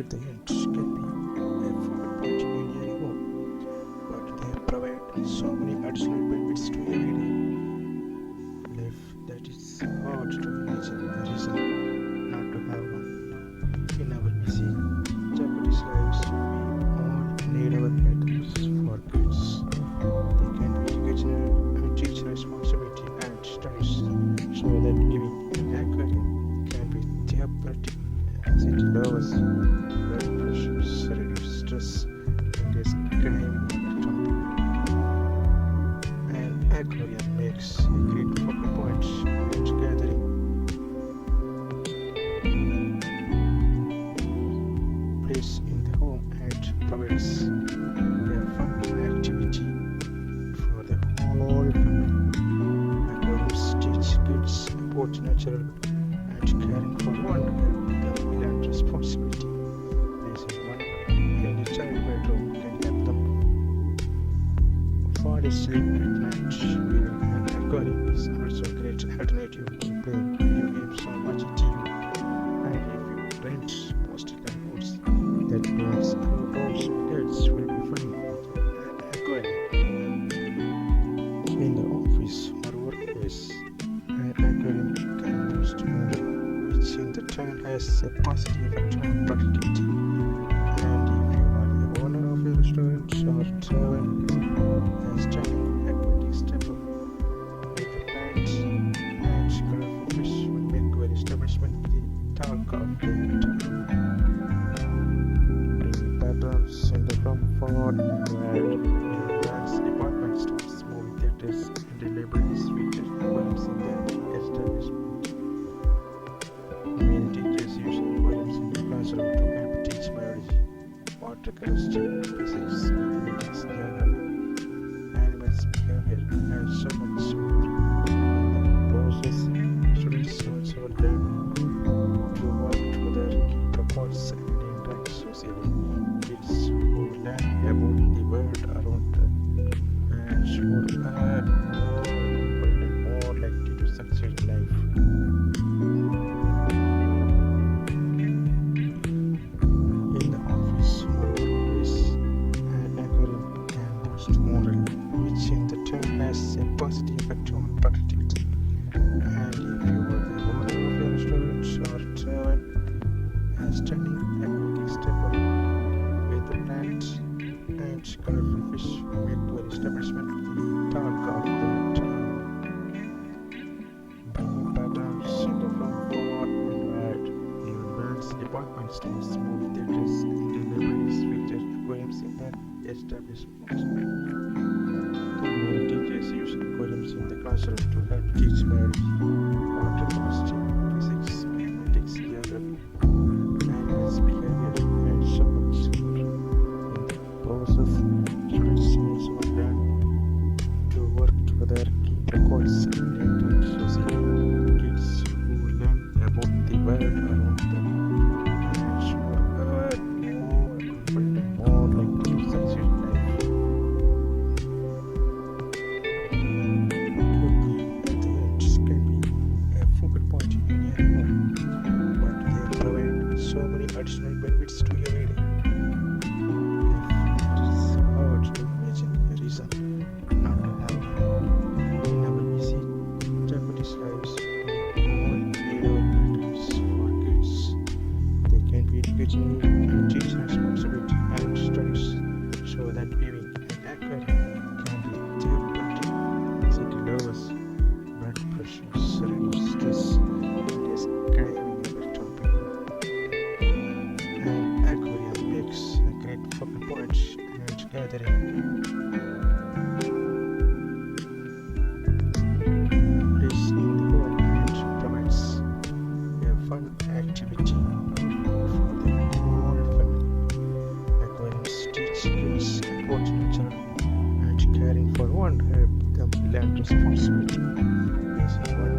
at the end can be a focal point in any home, but they provide so many additional benefits to every day life that it's hard to imagine a reason not to have one. In our busy Japanese lives, we all need our pets for kids. They can be educational and teach responsibility and studies, so that living in an aquarium can be therapeutic as it lowers blood pressure, reduces stress, and is craving topic. An aquarium makes a great focal point and gathering place in the home and provides a fun activity for the whole family. Aquariums teach kids about nature and caring for one the land responsibility. Placing one in a child bedroom can help them fall asleep at night. Viewing an aquarium is also a great alternative to playing video games or watching TV. And if you rent postal goods that boys and adults kids will be fun with an aquarium. In the office or workplace, an aquarium can boost mood, which in the turn has a positive effect on productivity. And if you are the owner of a restaurant or travel, a stunning aquatic stable with the plants and colorful fish will make your establishment the talk of the town. Bring patterns in the comfort where brands, department stores, movie theaters, and the libraries feature aquariums in their establishment. Many teachers use aquariums in the classroom to help teach biology, water chemistry, physics, mathematics, geography, animals behavior, and so much more. In the process, students also learn to work together, keep records, and interact socially. Kids who learn about the world around them and more likely to succeed in life. In the office or workplace, an aquarium can boost morale, which in the turn has a positive effect on productivity. And if you are the owner of a restaurant or travel, a stunning aquatic stable with the plants and colorful fish make your establishment the talk of the town. Bringing patterns in the comfort and wide, even brands, department stores, movie theaters, and the libraries feature aquariums in their establishments. Many teachers use aquariums in the classroom to help teach biology, water chemistry, physics, mathematics, geography, animals behavior, and so much more. In the process, students also learn to work together, keep records, and interact socially. Kids who learn about the world around them and more confident and more likely to succeed in life. Aquarium at the edge can be a focal point in any home, but they provide so many additional benefits to every day life. It's hard to imagine a reason not to have one. In our busy Japanese lives, we all need our pets for kids. They can be educational and teach responsibility and studies, so that living in an aquarium can be therapeutic as it lowers blood pressure, reduces stress, and is craving over topic. An aquarium makes a great focal point and gathering place in the home and provides a fun activity for the whole family. Aquariums teach kids about nature and caring for one help them learn responsibility. Placing one